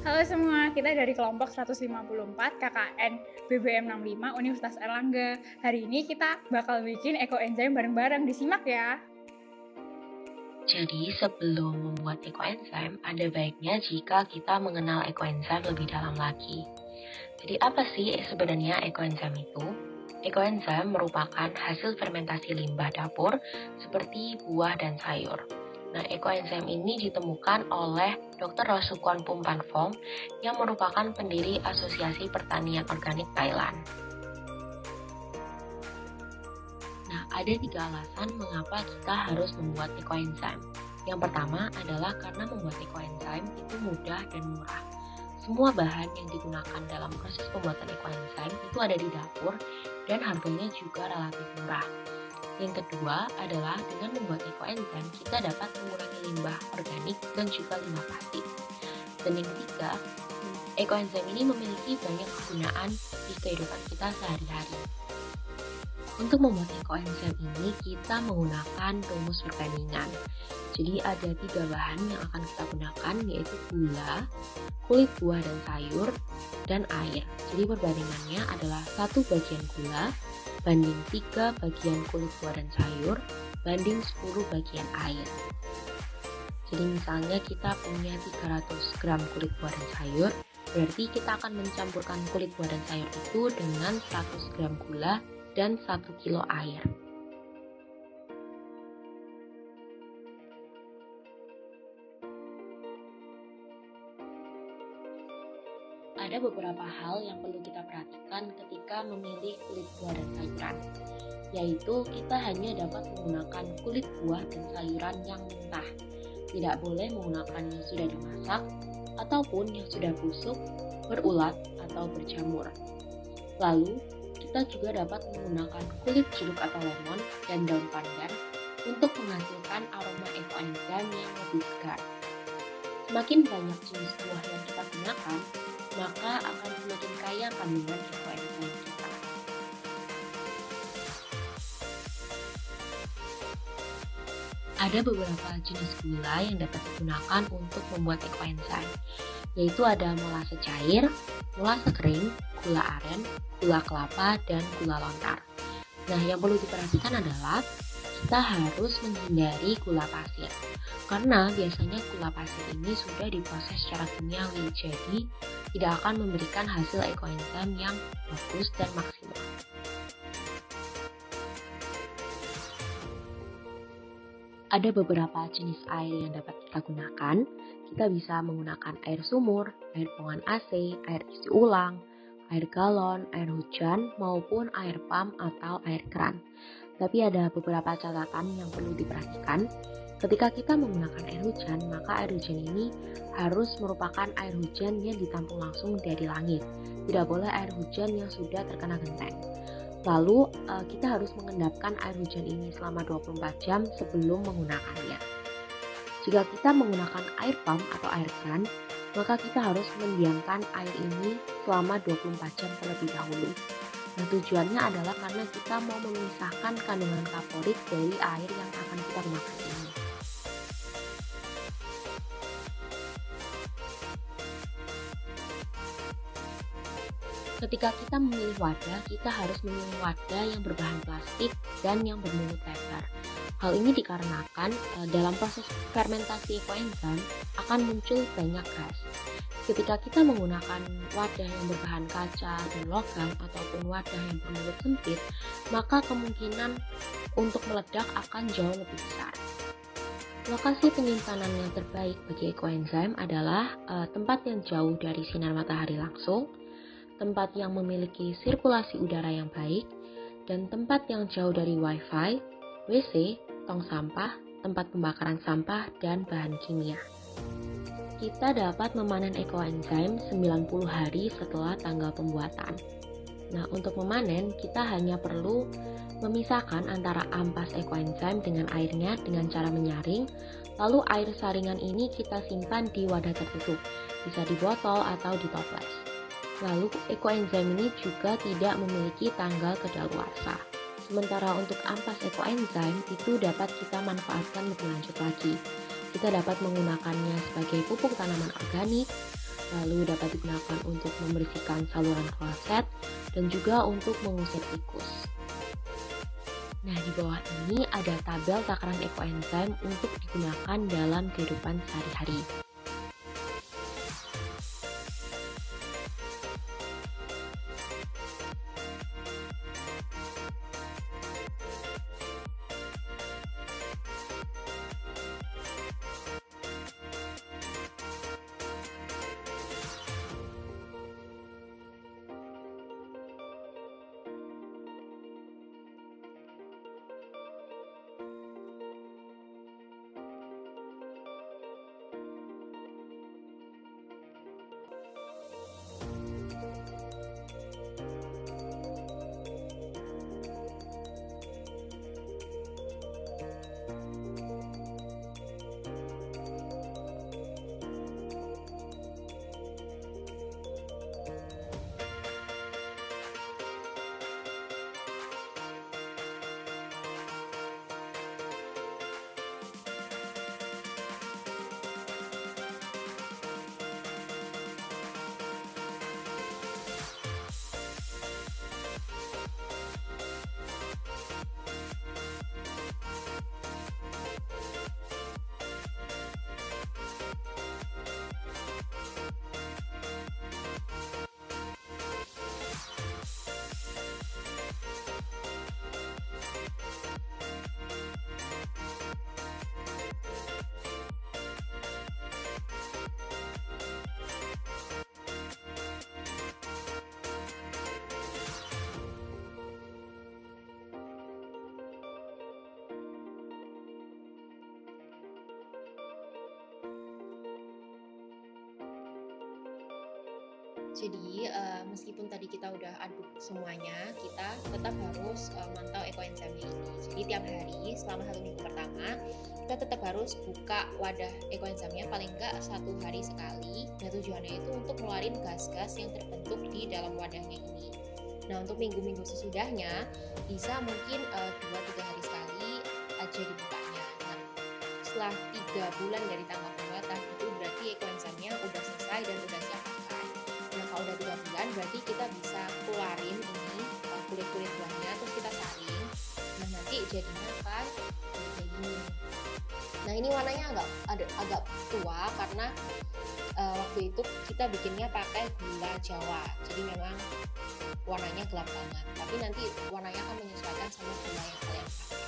Halo semua, kita dari kelompok 154 KKN BBM 65 Universitas Erlangga. Hari ini kita bakal bikin ekoenzim bareng-bareng, disimak ya. Jadi sebelum membuat ekoenzim, ada baiknya jika kita mengenal ekoenzim lebih dalam lagi. Jadi apa sih sebenarnya ekoenzim itu? Ekoenzim merupakan hasil fermentasi limbah dapur seperti buah dan sayur. Nah, ekoenzim ini ditemukan oleh Dr. Rosukon Pumpanvom yang merupakan pendiri Asosiasi Pertanian Organik Thailand. Nah, ada 3 alasan mengapa kita harus membuat ekoenzim. Yang pertama adalah karena membuat ekoenzim itu mudah dan murah. Semua bahan yang digunakan dalam proses pembuatan ekoenzim itu ada di dapur dan harganya juga relatif murah. Yang kedua adalah dengan membuat ekoenzim kita dapat mengurangi limbah organik dan juga limbah plastik. Dan yang ketiga, ekoenzim ini memiliki banyak kegunaan di kehidupan kita sehari-hari. Untuk membuat ekoenzim ini kita menggunakan rumus perbandingan. Jadi ada 3 bahan yang akan kita gunakan, yaitu gula, kulit buah dan sayur, dan air. Jadi perbandingannya adalah 1 bagian gula banding 3 bagian kulit buah dan sayur banding 10 bagian air. Jadi misalnya kita punya 300 gram kulit buah dan sayur, berarti kita akan mencampurkan kulit buah dan sayur itu dengan 100 gram gula dan 1 kilo air. Ada beberapa hal yang perlu kita perhatikan ketika memilih kulit buah dan sayuran, yaitu kita hanya dapat menggunakan kulit buah dan sayuran yang mentah. Tidak boleh menggunakan yang sudah dimasak ataupun yang sudah busuk, berulat, atau berjamur. Lalu, kita juga dapat menggunakan kulit jeruk atau lemon dan daun pandan untuk menghasilkan aroma ekoenzim yang lebih segar. Semakin banyak jenis buah yang kita gunakan, maka akan semakin kaya kandungan ekoenzim kita. Ada beberapa jenis gula yang dapat digunakan untuk membuat ekoenzim, yaitu ada molase cair, molase kering, gula aren, gula kelapa, dan gula lontar. Nah, yang perlu diperhatikan adalah kita harus menghindari gula pasir, karena biasanya gula pasir ini sudah diproses secara kimiawi, jadi tidak akan memberikan hasil ekoenzim yang bagus dan maksimal. Ada beberapa jenis air yang dapat kita gunakan. Kita bisa menggunakan air sumur, air buangan AC, air isi ulang, air galon, air hujan, maupun air pump atau air keran. Tapi ada beberapa catatan yang perlu diperhatikan. Ketika kita menggunakan air hujan, maka air hujan ini harus merupakan air hujan yang ditampung langsung dari langit. Tidak boleh air hujan yang sudah terkena genteng. Lalu, kita harus mengendapkan air hujan ini selama 24 jam sebelum menggunakannya. Jika kita menggunakan air pump atau air keran, maka kita harus mendiamkan air ini selama 24 jam terlebih dahulu. Nah, tujuannya adalah karena kita mau memisahkan kandungan kaporit dari air yang akan kita gunakan ini. Ketika kita memilih wadah, kita harus memilih wadah yang berbahan plastik dan yang bermulut lebar. Hal ini dikarenakan dalam proses fermentasi ekoenzim akan muncul banyak gas. Ketika kita menggunakan wadah yang berbahan kaca dan logam ataupun wadah yang bermulut sempit, maka kemungkinan untuk meledak akan jauh lebih besar. Lokasi penyimpanan yang terbaik bagi ekoenzim adalah tempat yang jauh dari sinar matahari langsung, tempat yang memiliki sirkulasi udara yang baik, dan tempat yang jauh dari wifi, WC, tong sampah, tempat pembakaran sampah, dan bahan kimia. Kita dapat memanen ekoenzim 90 hari setelah tanggal pembuatan. Nah, untuk memanen, kita hanya perlu memisahkan antara ampas ekoenzim dengan airnya dengan cara menyaring, lalu air saringan ini kita simpan di wadah tertutup, bisa di botol atau di toples. Lalu, ekoenzim ini juga tidak memiliki tanggal kedaluarsa. Sementara untuk ampas ekoenzim itu dapat kita manfaatkan lebih lanjut lagi. Kita dapat menggunakannya sebagai pupuk tanaman organik, lalu dapat digunakan untuk membersihkan saluran kloset, dan juga untuk mengusir tikus. Nah, di bawah ini ada tabel takaran ekoenzim untuk digunakan dalam kehidupan sehari-hari. Jadi meskipun tadi kita udah aduk semuanya, kita tetap harus mantau ekoenzimnya ini. Jadi tiap hari selama 1 minggu pertama, kita tetap harus buka wadah ekoenzimnya paling enggak 1 hari sekali. Nah tujuannya itu untuk ngeluarin gas-gas yang terbentuk di dalam wadahnya ini. Nah untuk minggu-minggu sesudahnya, bisa mungkin 2-3 hari sekali aja dibukanya. Nah setelah 3 bulan dari tanggal pembuatan itu berarti ekoenzimnya udah selesai dan udah siap pakai. Nah kalau udah 3 bulan berarti kita bisa keluarin ini kulit-kulit buahnya, terus kita saring. Nah nanti jadinya apa? Jadi kayak gini. Nah ini warnanya agak tua karena waktu itu kita bikinnya pakai gula Jawa, jadi memang warnanya gelap banget. Tapi nanti warnanya akan menyesuaikan sama gula yang kalian pakai.